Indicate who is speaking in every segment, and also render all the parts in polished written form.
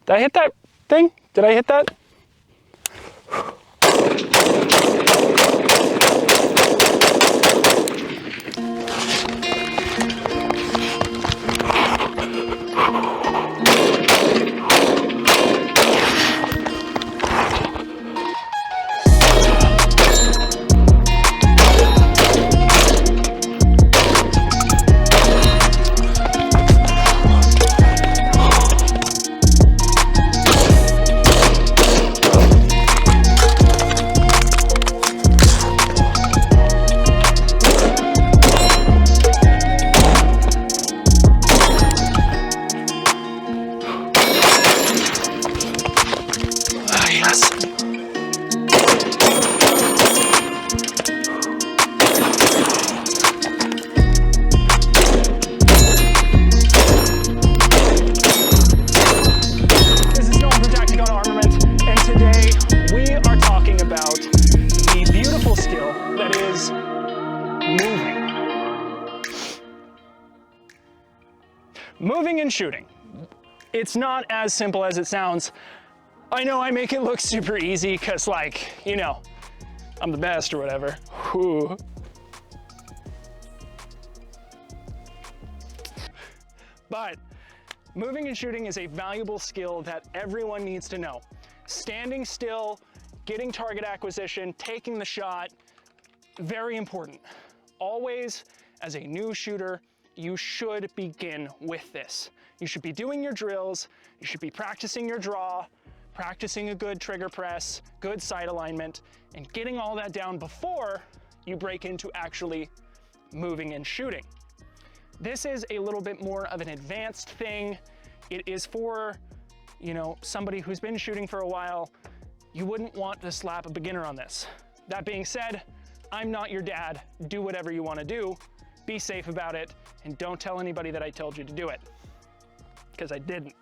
Speaker 1: Did I hit that thing? Did I hit that? Moving and shooting. It's not as simple as it sounds. I know I make it look super easy because, like, you know, I'm the best or whatever. Whew. But moving and shooting is a valuable skill that everyone needs to know. Standing still, getting target acquisition, taking the shot, very important. Always, as a new shooter, you should begin with this. You should be doing your drills, you should be practicing your draw, practicing a good trigger press, good sight alignment, and getting all that down before you break into actually moving and shooting. This is a little bit more of an advanced thing. It is for, you know, somebody who's been shooting for a while. You wouldn't want to slap a beginner on this. That being said, I'm not your dad. Do whatever you want to do. Be safe about it, and don't tell anybody that I told you to do it, because I didn't.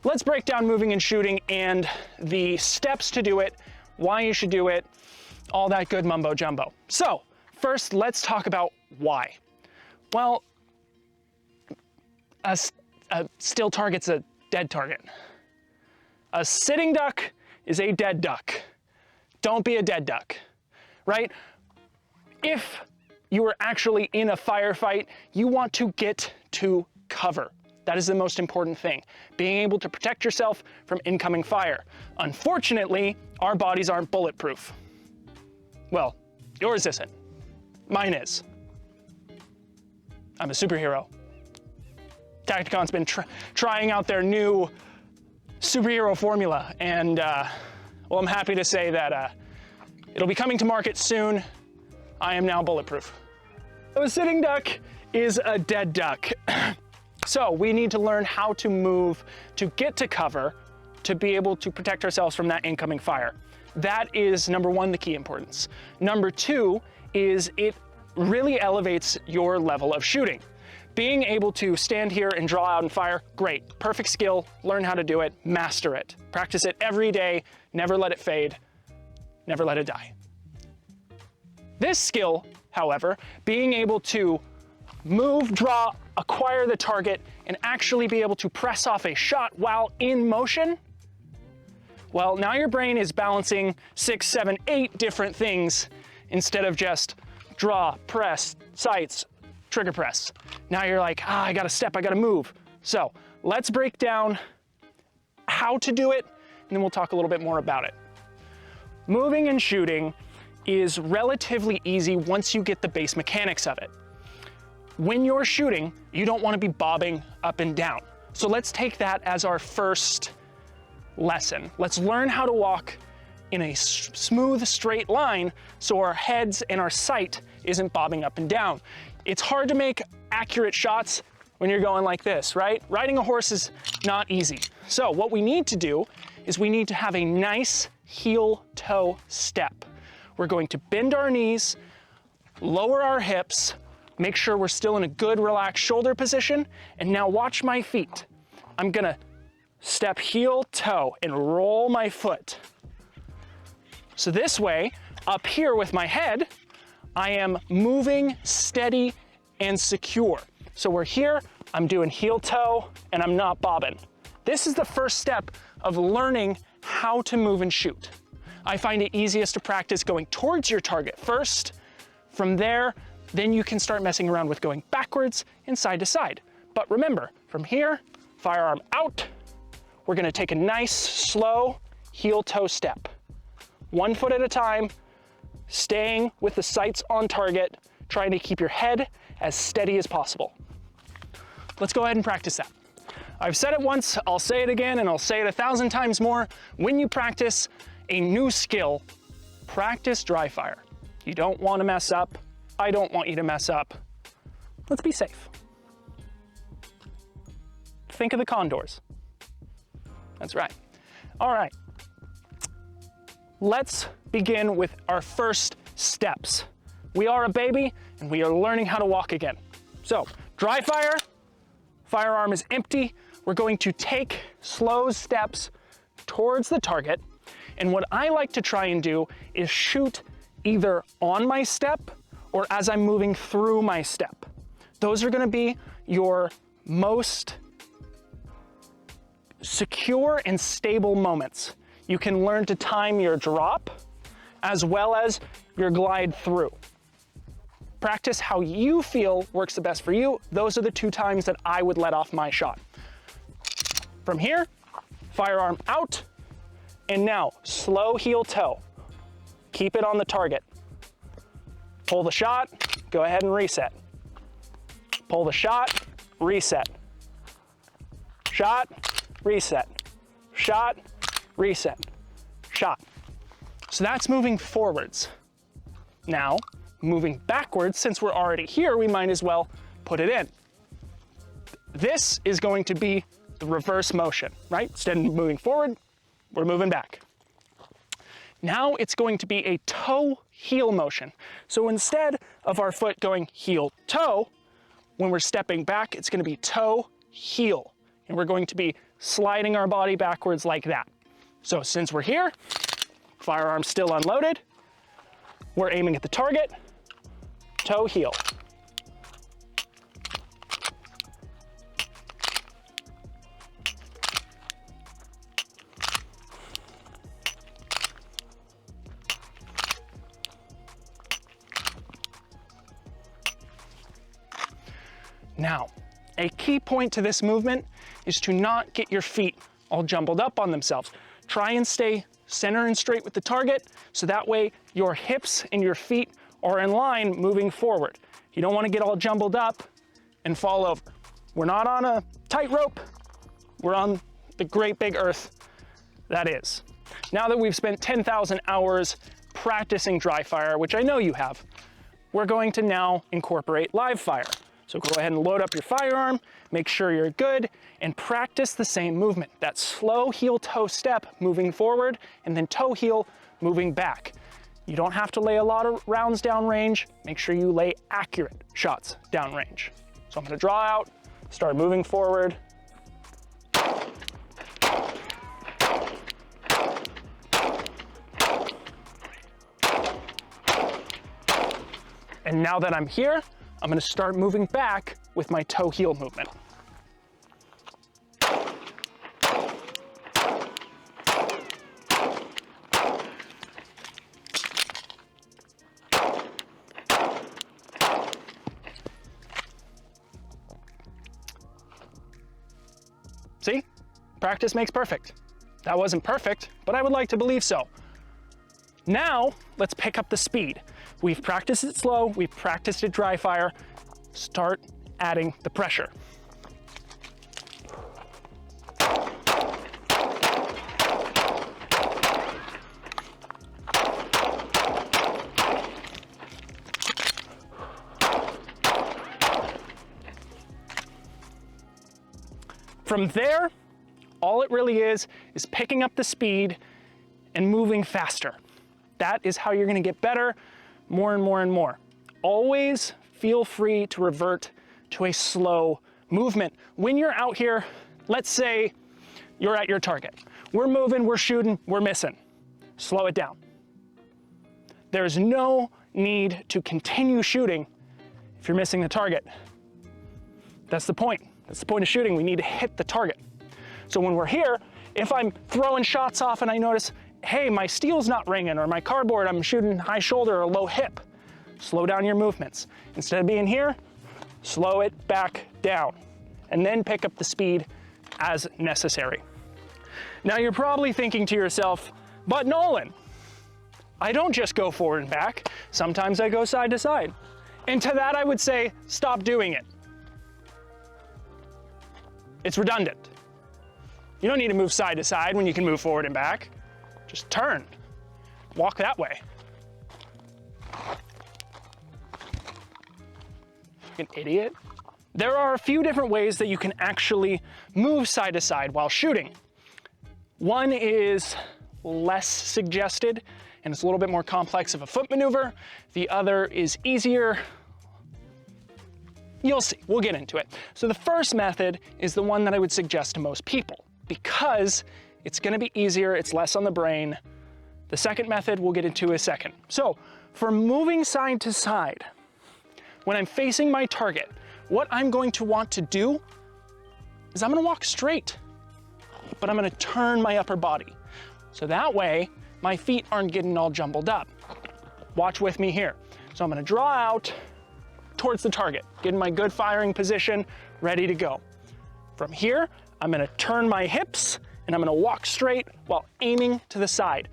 Speaker 1: Let's break down moving and shooting and the steps to do it, why you should do it, all that good mumbo jumbo. So first, let's talk about why. Well, a still target's a dead target. A sitting duck is a dead duck. Don't be a dead duck, right? If you are actually in a firefight, you want to get to cover. That is the most important thing, being able to protect yourself from incoming fire. Unfortunately, our bodies aren't bulletproof. Well, yours isn't. Mine is. I'm a superhero. Tacticon's been trying out their new superhero formula, and well, I'm happy to say that it'll be coming to market soon. I am now bulletproof. So a sitting duck is a dead duck. So we need to learn how to move to get to cover to be able to protect ourselves from that incoming fire. That is number one, the key importance. Number two is it really elevates your level of shooting. Being able to stand here and draw out and fire, great, perfect skill, learn how to do it, master it. Practice it every day, never let it fade, never let it die. This skill, however, being able to move, draw, acquire the target, and actually be able to press off a shot while in motion, well, now your brain is balancing 6, 7, 8 different things instead of just draw, press, sights, trigger press. Now you're like, I gotta step, I gotta move. So let's break down how to do it, and then we'll talk a little bit more about it. Moving and shooting is relatively easy once you get the base mechanics of it. When you're shooting, you don't want to be bobbing up and down. So let's take that as our first lesson. Let's learn how to walk in a smooth, straight line so our heads and our sight isn't bobbing up and down. It's hard to make accurate shots when you're going like this, right? Riding a horse is not easy. So what we need to do is we need to have a nice heel-toe step. We're going to bend our knees, lower our hips, make sure we're still in a good relaxed shoulder position, and now watch my feet. I'm gonna step heel, toe, and roll my foot. So this way, up here with my head, I am moving steady and secure. So we're here, I'm doing heel, toe, and I'm not bobbing. This is the first step of learning how to move and shoot. I find it easiest to practice going towards your target first. From there, then you can start messing around with going backwards and side to side. But remember, from here, firearm out, we're gonna take a nice, slow heel-toe step. 1 foot at a time, staying with the sights on target, trying to keep your head as steady as possible. Let's go ahead and practice that. I've said it once, I'll say it again, and I'll say it 1,000 times more. When you practice a new skill, practice dry fire. You don't want to mess up. I don't want you to mess up. Let's be safe. Think of the condors. That's right. All right. Let's begin with our first steps. We are a baby, and we are learning how to walk again. So, dry fire, firearm is empty. We're going to take slow steps towards the target. And what I like to try and do is shoot either on my step or as I'm moving through my step. Those are gonna be your most secure and stable moments. You can learn to time your drop as well as your glide through. Practice how you feel works the best for you. Those are the 2 times that I would let off my shot. From here, firearm out, and now slow heel toe. Keep it on the target. Pull the shot, go ahead and reset. Pull the shot, reset. Shot, reset. Shot, reset. Shot. So that's moving forwards. Now, moving backwards, since we're already here, we might as well put it in. This is going to be the reverse motion, right? Instead of moving forward, we're moving back. Now it's going to be a toe-heel motion. So instead of our foot going heel-toe, when we're stepping back, it's gonna be toe-heel. And we're going to be sliding our body backwards like that. So since we're here, firearm still unloaded, we're aiming at the target, toe-heel. Now, a key point to this movement is to not get your feet all jumbled up on themselves. Try and stay center and straight with the target, so that way your hips and your feet are in line moving forward. You don't want to get all jumbled up and fall over. We're not on a tightrope, we're on the great big earth that is. Now that we've spent 10,000 hours practicing dry fire, which I know you have, we're going to now incorporate live fire. So go ahead and load up your firearm, make sure you're good, and practice the same movement. That slow heel-toe step moving forward, and then toe-heel moving back. You don't have to lay a lot of rounds downrange. Make sure you lay accurate shots downrange. So I'm gonna draw out, start moving forward. And now that I'm here, I'm gonna start moving back with my toe-heel movement. See? Practice makes perfect. That wasn't perfect, but I would like to believe so. Now, let's pick up the speed. We've practiced it slow, we've practiced it dry fire. Start adding the pressure. From there, all it really is picking up the speed and moving faster. That is how you're gonna get better, more and more and more. Always feel free to revert to a slow movement. When you're out here, let's say you're at your target. We're moving, we're shooting, we're missing. Slow it down. There's no need to continue shooting if you're missing the target. That's the point. That's the point of shooting. We need to hit the target. So when we're here, if I'm throwing shots off and I notice, hey, my steel's not ringing, or my cardboard, I'm shooting high shoulder or low hip, slow down your movements. Instead of being here, slow it back down, and then pick up the speed as necessary. Now you're probably thinking to yourself, but Nolan, I don't just go forward and back. Sometimes I go side to side. And to that I would say, stop doing it. It's redundant. You don't need to move side to side when you can move forward and back. Just turn, walk that way. An idiot. There are a few different ways that you can actually move side to side while shooting. One is less suggested, and it's a little bit more complex of a foot maneuver. The other is easier. You'll see, we'll get into it. So the first method is the one that I would suggest to most people because it's gonna be easier, it's less on the brain. The second method we'll get into in a second. So for moving side to side, when I'm facing my target, what I'm going to want to do is I'm gonna walk straight, but I'm gonna turn my upper body. So that way, my feet aren't getting all jumbled up. Watch with me here. So I'm gonna draw out towards the target, get in my good firing position, ready to go. From here, I'm gonna turn my hips and I'm gonna walk straight while aiming to the side.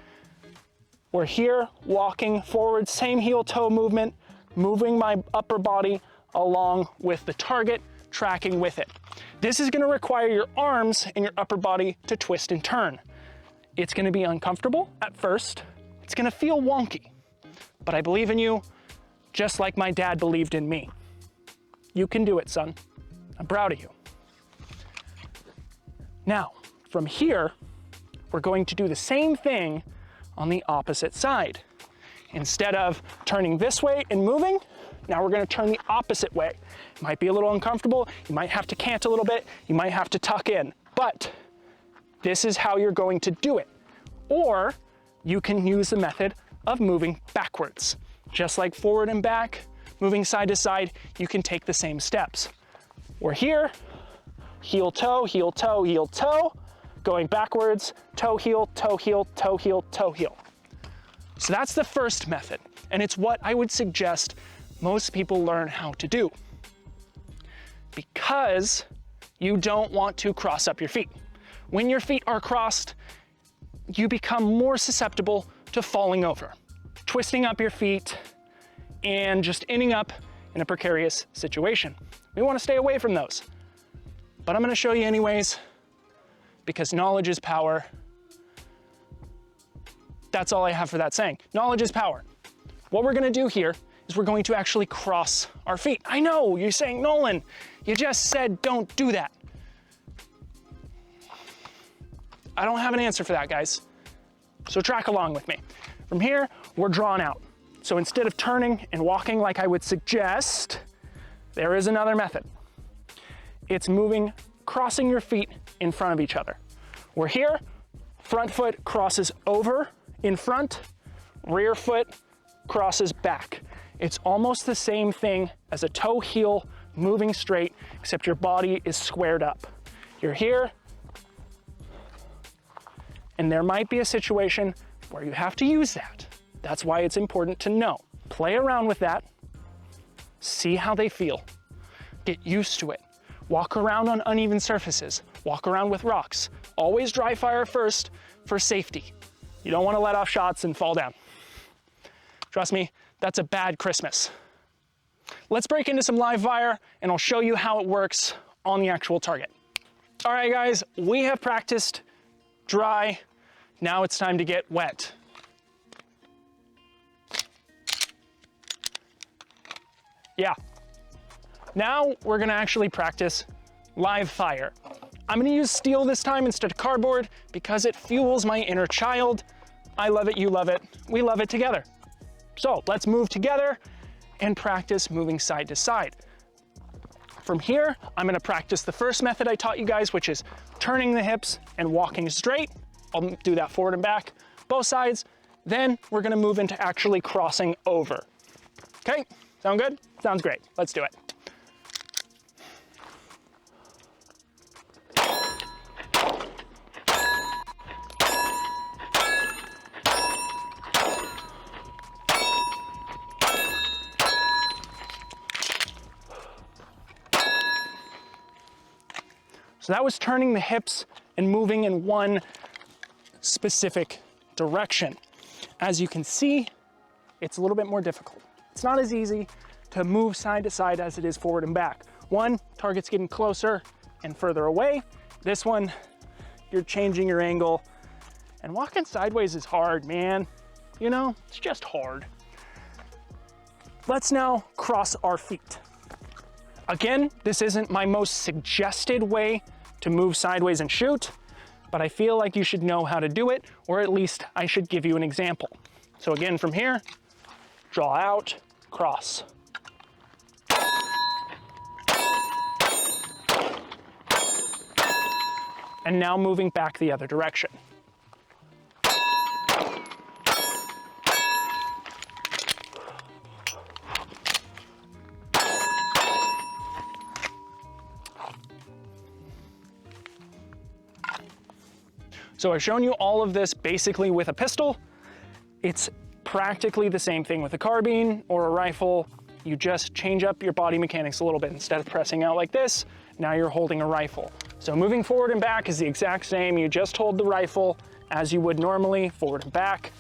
Speaker 1: We're here, walking forward, same heel-toe movement, moving my upper body along with the target, tracking with it. This is gonna require your arms and your upper body to twist and turn. It's gonna be uncomfortable at first. It's gonna feel wonky, but I believe in you just like my dad believed in me. You can do it, son. I'm proud of you. Now, from here, we're going to do the same thing on the opposite side. Instead of turning this way and moving, now we're gonna turn the opposite way. It might be a little uncomfortable, you might have to cant a little bit, you might have to tuck in, but this is how you're going to do it. Or you can use the method of moving backwards. Just like forward and back, moving side to side, you can take the same steps. We're here, heel, toe, heel, toe, heel, toe, going backwards, toe, heel, toe, heel, toe, heel, toe, heel. So that's the first method, and it's what I would suggest most people learn how to do because you don't want to cross up your feet. When your feet are crossed, you become more susceptible to falling over, twisting up your feet, and just ending up in a precarious situation. We want to stay away from those. But I'm going to show you anyways, because knowledge is power. That's all I have for that saying. Knowledge is power. What we're going to do here is we're going to actually cross our feet. I know, you're saying, Nolan, you just said don't do that. I don't have an answer for that, guys. So track along with me. From here, we're drawn out. So instead of turning and walking like I would suggest, there is another method. It's moving, crossing your feet in front of each other. We're here, front foot crosses over in front, rear foot crosses back. It's almost the same thing as a toe heel moving straight, except your body is squared up. You're here, and there might be a situation where you have to use that. That's why it's important to know. Play around with that, see how they feel, get used to it. Walk around on uneven surfaces, walk around with rocks. Always dry fire first for safety. You don't want to let off shots and fall down. Trust me, that's a bad Christmas. Let's break into some live fire and I'll show you how it works on the actual target. All right, guys, we have practiced dry. Now it's time to get wet. Yeah. Now we're gonna actually practice live fire. I'm gonna use steel this time instead of cardboard because it fuels my inner child. I love it, you love it, we love it together. So let's move together and practice moving side to side. From here, I'm gonna practice the first method I taught you guys, which is turning the hips and walking straight. I'll do that forward and back, both sides. Then we're gonna move into actually crossing over. Okay, sound good? Sounds great, let's do it. So that was turning the hips and moving in one specific direction. As you can see, it's a little bit more difficult. It's not as easy to move side to side as it is forward and back. One, target's getting closer and further away. This one, you're changing your angle. And walking sideways is hard, man. You know, it's just hard. Let's now cross our feet. Again, this isn't my most suggested way to move sideways and shoot, but I feel like you should know how to do it, or at least I should give you an example. So again, from here, draw out, cross. And now moving back the other direction. So I've shown you all of this basically with a pistol. It's practically the same thing with a carbine or a rifle. You just change up your body mechanics a little bit. Instead of pressing out like this, now you're holding a rifle. So moving forward and back is the exact same. You just hold the rifle as you would normally, forward and back.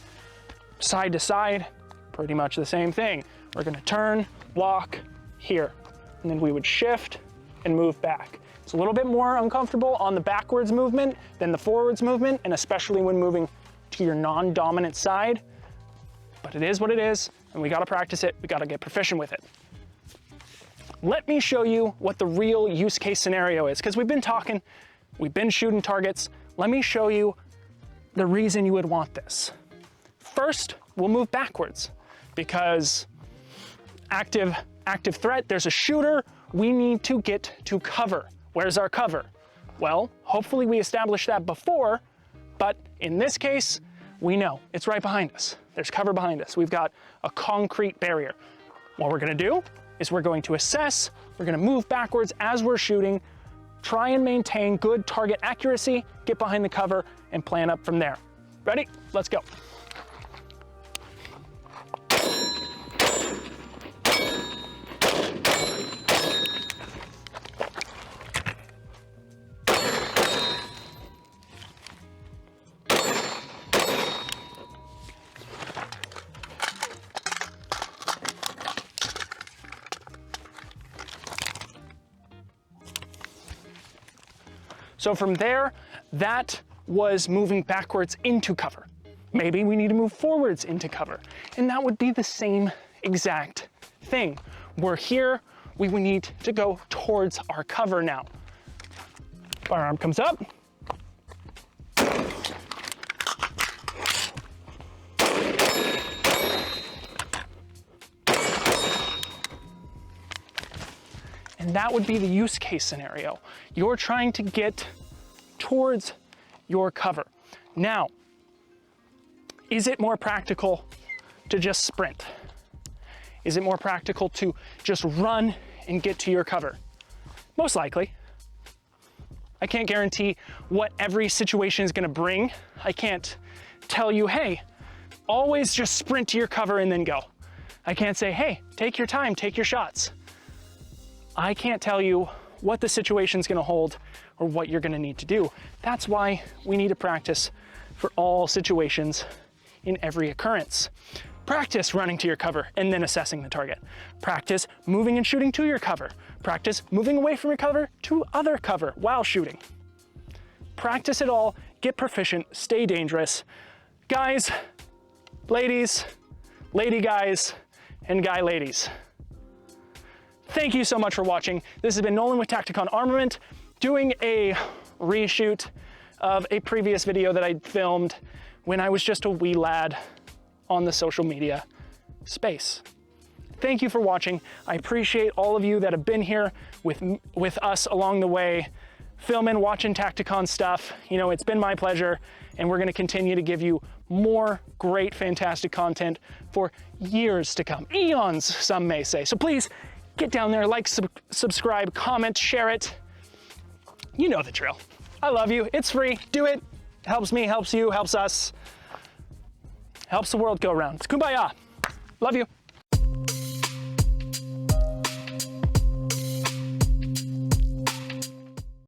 Speaker 1: Side to side, pretty much the same thing. We're gonna turn, lock, here, and then we would shift and move back. It's a little bit more uncomfortable on the backwards movement than the forwards movement, and especially when moving to your non-dominant side. But it is what it is, and we gotta practice it. We gotta get proficient with it. Let me show you what the real use case scenario is, because we've been shooting targets. Let me show you the reason you would want this. First, we'll move backwards, because active threat, there's a shooter, we need to get to cover. Where's our cover? Well, hopefully we established that before, but in this case, we know it's right behind us. There's cover behind us. We've got a concrete barrier. What we're gonna do is we're going to assess, we're gonna move backwards as we're shooting, try and maintain good target accuracy, get behind the cover, and plan up from there. Ready? Let's go. So from there, that was moving backwards into cover. Maybe we need to move forwards into cover, and that would be the same exact thing. We're here, we would need to go towards our cover now. Firearm comes up. And that would be the use case scenario. You're trying to get towards your cover. Now, is it more practical to just sprint? Is it more practical to just run and get to your cover? Most likely. I can't guarantee what every situation is gonna bring. I can't tell you, hey, always just sprint to your cover and then go. I can't say, hey, take your time, take your shots. I can't tell you what the situation's gonna hold or what you're gonna need to do. That's why we need to practice for all situations in every occurrence. Practice running to your cover and then assessing the target. Practice moving and shooting to your cover. Practice moving away from your cover to other cover while shooting. Practice it all, get proficient, stay dangerous. Guys, ladies, lady guys, and guy ladies. Thank you so much for watching. This has been Nolan with Tacticon Armament, doing a reshoot of a previous video that I filmed when I was just a wee lad on the social media space. Thank you for watching. I appreciate all of you that have been here with us along the way, filming, watching Tacticon stuff. You know, it's been my pleasure, and we're gonna continue to give you more great, fantastic content for years to come. Eons, some may say. So please, get down there, like, subscribe, comment, share it. You know the drill. I love you. It's free. Do it. Helps me, helps you, helps us. Helps the world go around. It's kumbaya. Love you.